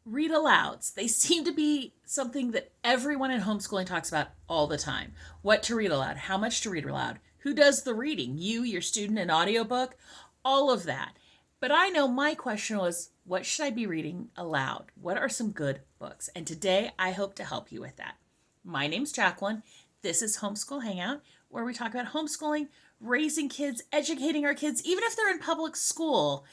Read alouds. They seem to be something that everyone in homeschooling talks about all the time. What to read aloud, how much to read aloud, who does the reading, you, your student, an audiobook, all of that. But I know my question was, what should I be reading aloud? What are some good books? And today I hope to help you with that. My name's Jacqueline. This is Homeschool Hangout, where we talk about homeschooling, raising kids, educating our kids, even if they're in public school.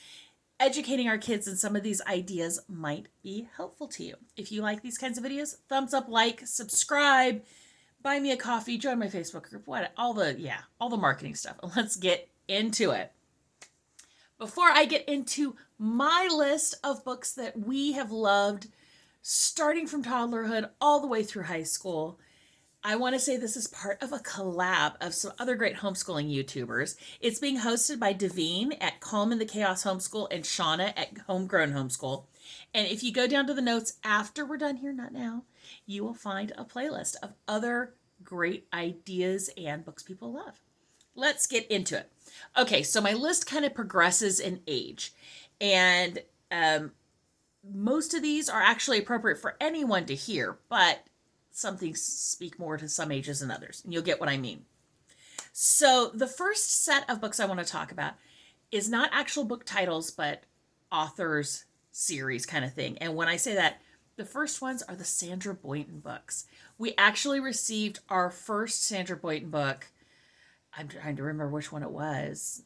Educating our kids in some of these ideas might be helpful to you. If you like these kinds of videos, thumbs up, like, subscribe, buy me a coffee, join my Facebook group, all the marketing stuff. Let's get into it. Before I get into my list of books that we have loved, starting from toddlerhood all the way through high school, I want to say this is part of a collab of some other great homeschooling YouTubers. It's being hosted by Devine at Calm in the Chaos Homeschool and Shauna at Homegrown Homeschool. And if you go down to the notes after we're done here, not now, you will find a playlist of other great ideas and books people love. Let's get into it. Okay, so my list kind of progresses in age. And most of these are actually appropriate for anyone to hear, but some things speak more to some ages than others, and you'll get what I mean. So the first set of books I want to talk about is not actual book titles, but authors series kind of thing. And when I say that, the first ones are the Sandra Boynton books. We actually received our first Sandra Boynton book. I'm trying to remember which one it was.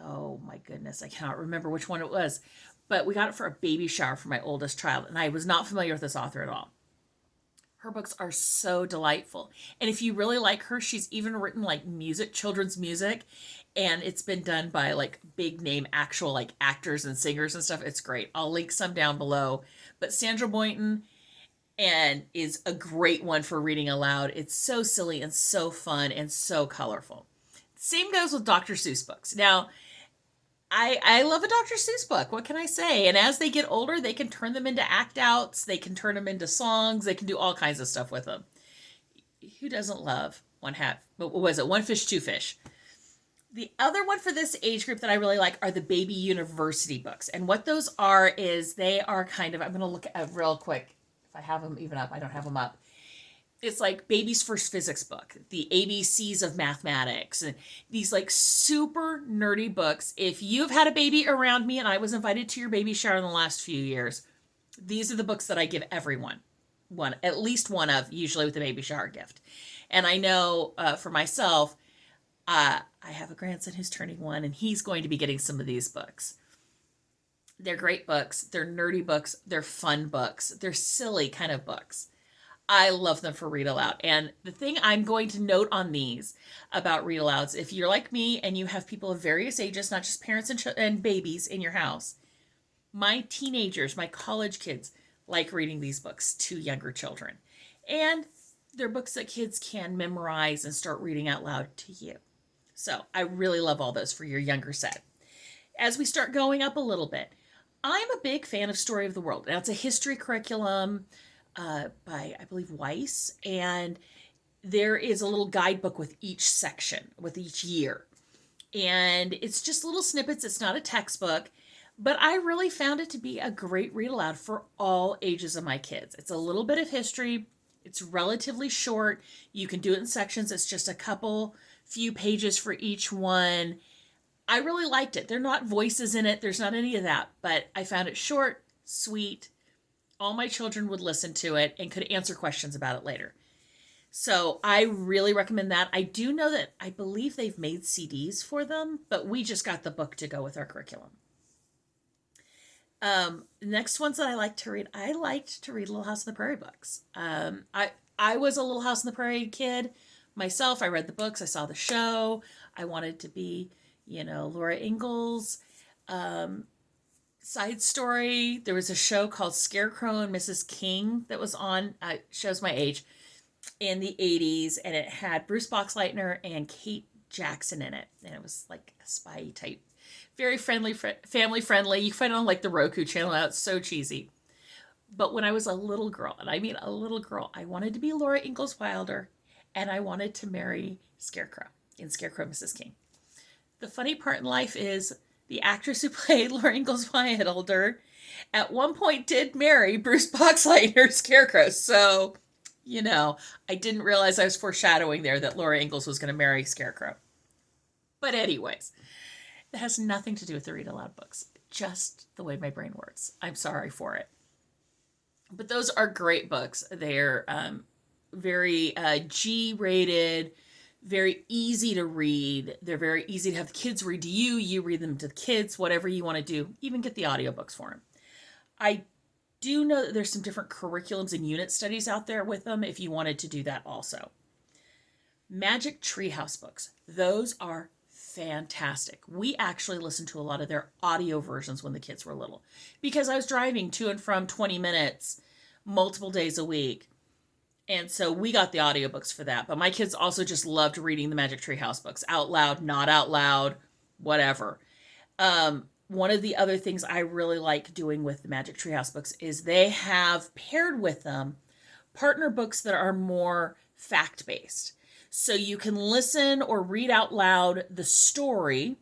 Oh my goodness, I cannot remember which one it was. But we got it for a baby shower for my oldest child, and I was not familiar with this author at all. Her books are so delightful. And if you really like her, she's even written like music, children's music, and it's been done by like big name actual like actors and singers and stuff. It's great. I'll link some down below. But Sandra Boynton is a great one for reading aloud. It's so silly and so fun and so colorful. Same goes with Dr. Seuss books. Now, I love a Dr. Seuss book. What can I say? And as they get older, they can turn them into act outs. They can turn them into songs. They can do all kinds of stuff with them. Who doesn't love what was it? One Fish, Two Fish. The other one for this age group that I really like are the baby university books. And what those are is they are kind of, I'm going to look at real quick. If I have them even up, I don't have them up. It's like baby's first physics book, the ABCs of mathematics, and these like super nerdy books. If you've had a baby around me and I was invited to your baby shower in the last few years, these are the books that I give everyone at least one of, usually with a baby shower gift. And I know for myself, I have a grandson who's turning 1, and he's going to be getting some of these books. They're great books. They're nerdy books. They're fun books. They're silly kind of books. I love them for read aloud. And the thing I'm going to note on these about read alouds, if you're like me and you have people of various ages, not just parents and babies in your house, my teenagers, my college kids like reading these books to younger children. And they're books that kids can memorize and start reading out loud to you. So I really love all those for your younger set. As we start going up a little bit, I'm a big fan of Story of the World. Now, it's a history curriculum by, I believe, Weiss, and there is a little guidebook with each section, with each year. And it's just little snippets. It's not a textbook, but I really found it to be a great read aloud for all ages of my kids. It's a little bit of history. It's relatively short. You can do it in sections. It's just a few pages for each one. I really liked it. There are not voices in it. There's not any of that, but I found it short, sweet. All my children would listen to it and could answer questions about it later. So I really recommend that. I do know that I believe they've made CDs for them, but we just got the book to go with our curriculum. Next ones that I liked to read Little House on the Prairie books. I was a Little House on the Prairie kid myself. I read the books. I saw the show. I wanted to be, Laura Ingalls. Side story, there was a show called Scarecrow and Mrs. King that was on, shows my age, in the 80s, and it had Bruce Boxleitner and Kate Jackson in it, and it was like a spy type, very friendly, family friendly. You can find it on like the Roku channel. Now it's so cheesy. But when I was a little girl, and I mean a little girl, I wanted to be Laura Ingalls Wilder, and I wanted to marry Scarecrow in Scarecrow Mrs. King. The funny part in life is The actress who played Laura Ingalls Wilder at one point did marry Bruce Boxleitner's Scarecrow. So, I didn't realize I was foreshadowing there that Laura Ingalls was going to marry Scarecrow. But anyways, it has nothing to do with the read aloud books. Just the way my brain works. I'm sorry for it. But those are great books. They're very G-rated, very easy to read. They're very easy to have the kids read to you. You read them to the kids, whatever you want to do. Even get the audiobooks for them. I do know that there's some different curriculums and unit studies out there with them if you wanted to do that also. Magic Treehouse books. Those are fantastic. We actually listened to a lot of their audio versions when the kids were little because I was driving to and from 20 minutes multiple days a week. And so we got the audiobooks for that. But my kids also just loved reading the Magic Treehouse books out loud, not out loud, whatever. One of the other things I really like doing with the Magic Treehouse books is they have paired with them partner books that are more fact-based. So you can listen or read out loud the story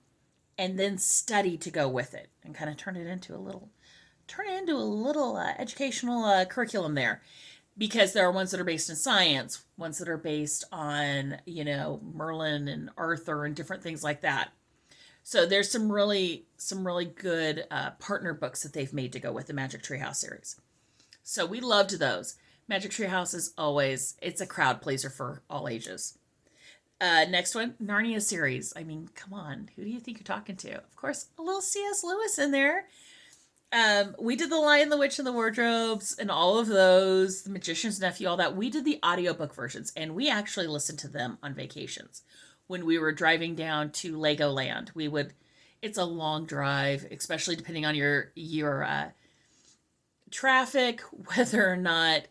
and then study to go with it and kind of turn it into a little educational curriculum there. Because there are ones that are based in science, ones that are based on, Merlin and Arthur and different things like that. So there's some really good partner books that they've made to go with the Magic Treehouse series. So we loved those. Magic Treehouse is always, it's a crowd pleaser for all ages. Next one, Narnia series. I mean, come on. Who do you think you're talking to? Of course, a little C.S. Lewis in there. We did The Lion, the Witch, and the Wardrobes and all of those, The Magician's Nephew, all that. We did the audiobook versions, and we actually listened to them on vacations. When we were driving down to Legoland, it's a long drive, especially depending on your traffic, whether or not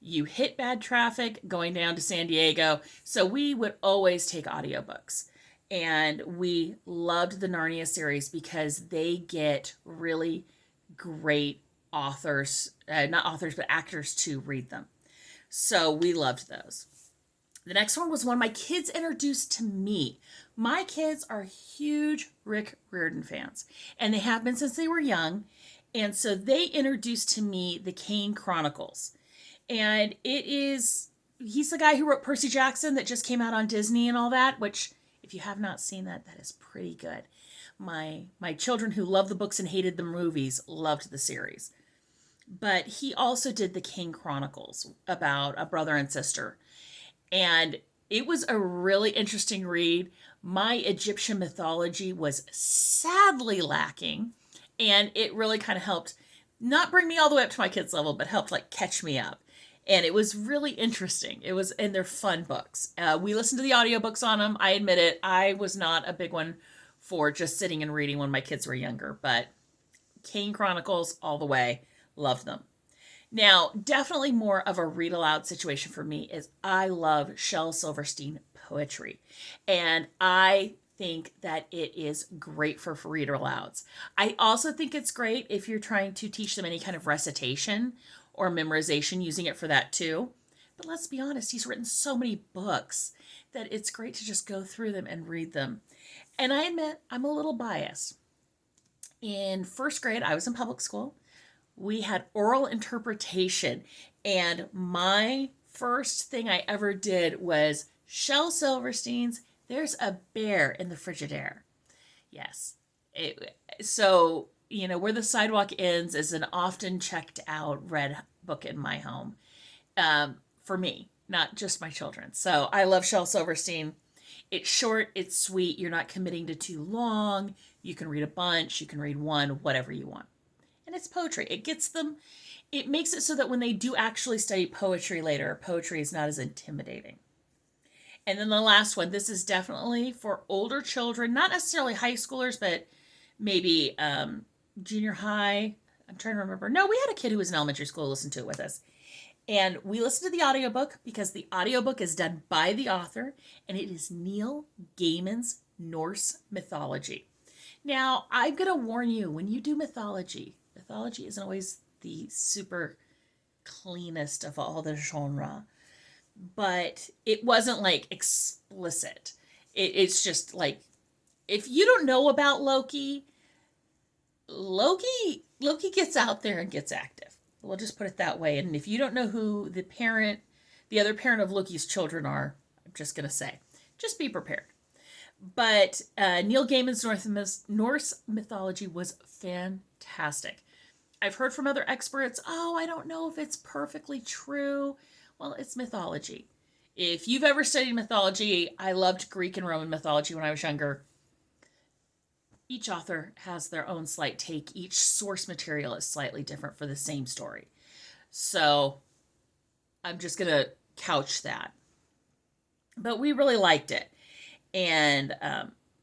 you hit bad traffic going down to San Diego. So we would always take audiobooks. And we loved the Narnia series because they get really great authors, not authors, but actors to read them. So we loved those. The next one was one my kids introduced to me. My kids are huge Rick Riordan fans, and they have been since they were young. And so they introduced to me the Kane Chronicles. And he's the guy who wrote Percy Jackson that just came out on Disney and all that, which if you have not seen that, that is pretty good. My children who love the books and hated the movies loved the series. But he also did the Kane Chronicles about a brother and sister. And it was a really interesting read. My Egyptian mythology was sadly lacking. And it really kind of helped not bring me all the way up to my kids' level, but helped catch me up. And it was really interesting. And they're fun books. We listened to the audiobooks on them. I admit it. I was not a big one for just sitting and reading when my kids were younger, but Kane Chronicles all the way. Loved them. Now, definitely more of a read aloud situation for me is I love Shel Silverstein poetry. And I think that it is great for read alouds. I also think it's great if you're trying to teach them any kind of recitation or memorization, using it for that too. But let's be honest, he's written so many books that it's great to just go through them and read them. And I admit, I'm a little biased. In first grade, I was in public school. We had oral interpretation. And my first thing I ever did was Shel Silverstein's There's a Bear in the Frigidaire. Yes. So, Where the Sidewalk Ends is an often checked out read book in my home. For me, not just my children. So I love Shel Silverstein. It's short, it's sweet. You're not committing to too long. You can read a bunch. You can read one, whatever you want. And it's poetry. It makes it so that when they do actually study poetry later, poetry is not as intimidating. And then the last one, this is definitely for older children, not necessarily high schoolers, but maybe junior high. I'm trying to remember. No, we had a kid who was in elementary school listen to it with us. And we listened to the audiobook because the audiobook is done by the author, and it is Neil Gaiman's Norse mythology. Now, I'm going to warn you, when you do mythology isn't always the super cleanest of all the genre, but it wasn't explicit. It's just if you don't know about Loki, Loki gets out there and gets active. We'll just put it that way. And if you don't know who the other parent of Loki's children are, I'm just gonna say, just be prepared. But Neil Gaiman's Norse mythology was fantastic. I've heard from other experts, oh, I don't know if it's perfectly true. Well, it's mythology. If you've ever studied mythology, I loved Greek and Roman mythology when I was younger. Each author has their own slight take. Each source material is slightly different for the same story. So I'm just going to couch that. But we really liked it. And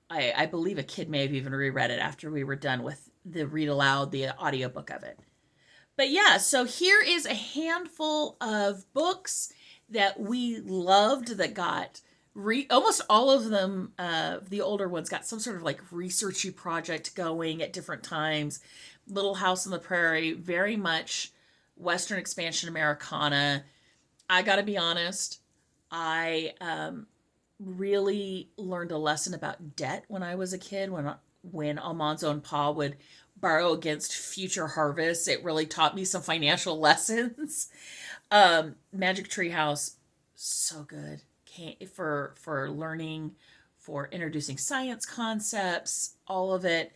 I believe a kid may have even reread it after we were done with the read aloud, the audiobook of it. But yeah, so here is a handful of books that we loved that got almost all of them, the older ones, got some sort of like researchy project going at different times. Little House on the Prairie, very much Western expansion Americana. I gotta be honest, I really learned a lesson about debt when I was a kid. When Almanzo and Pa would borrow against future harvests, it really taught me some financial lessons. Magic Tree House, so good for learning, for introducing science concepts, all of it.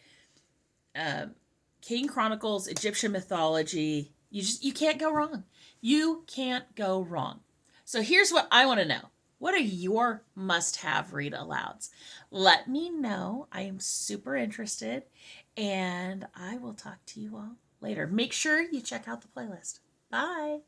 King Chronicles, Egyptian mythology. You can't go wrong. You can't go wrong. So here's what I want to know. What are your must-have read alouds? Let me know. I am super interested, and I will talk to you all later. Make sure you check out the playlist. Bye.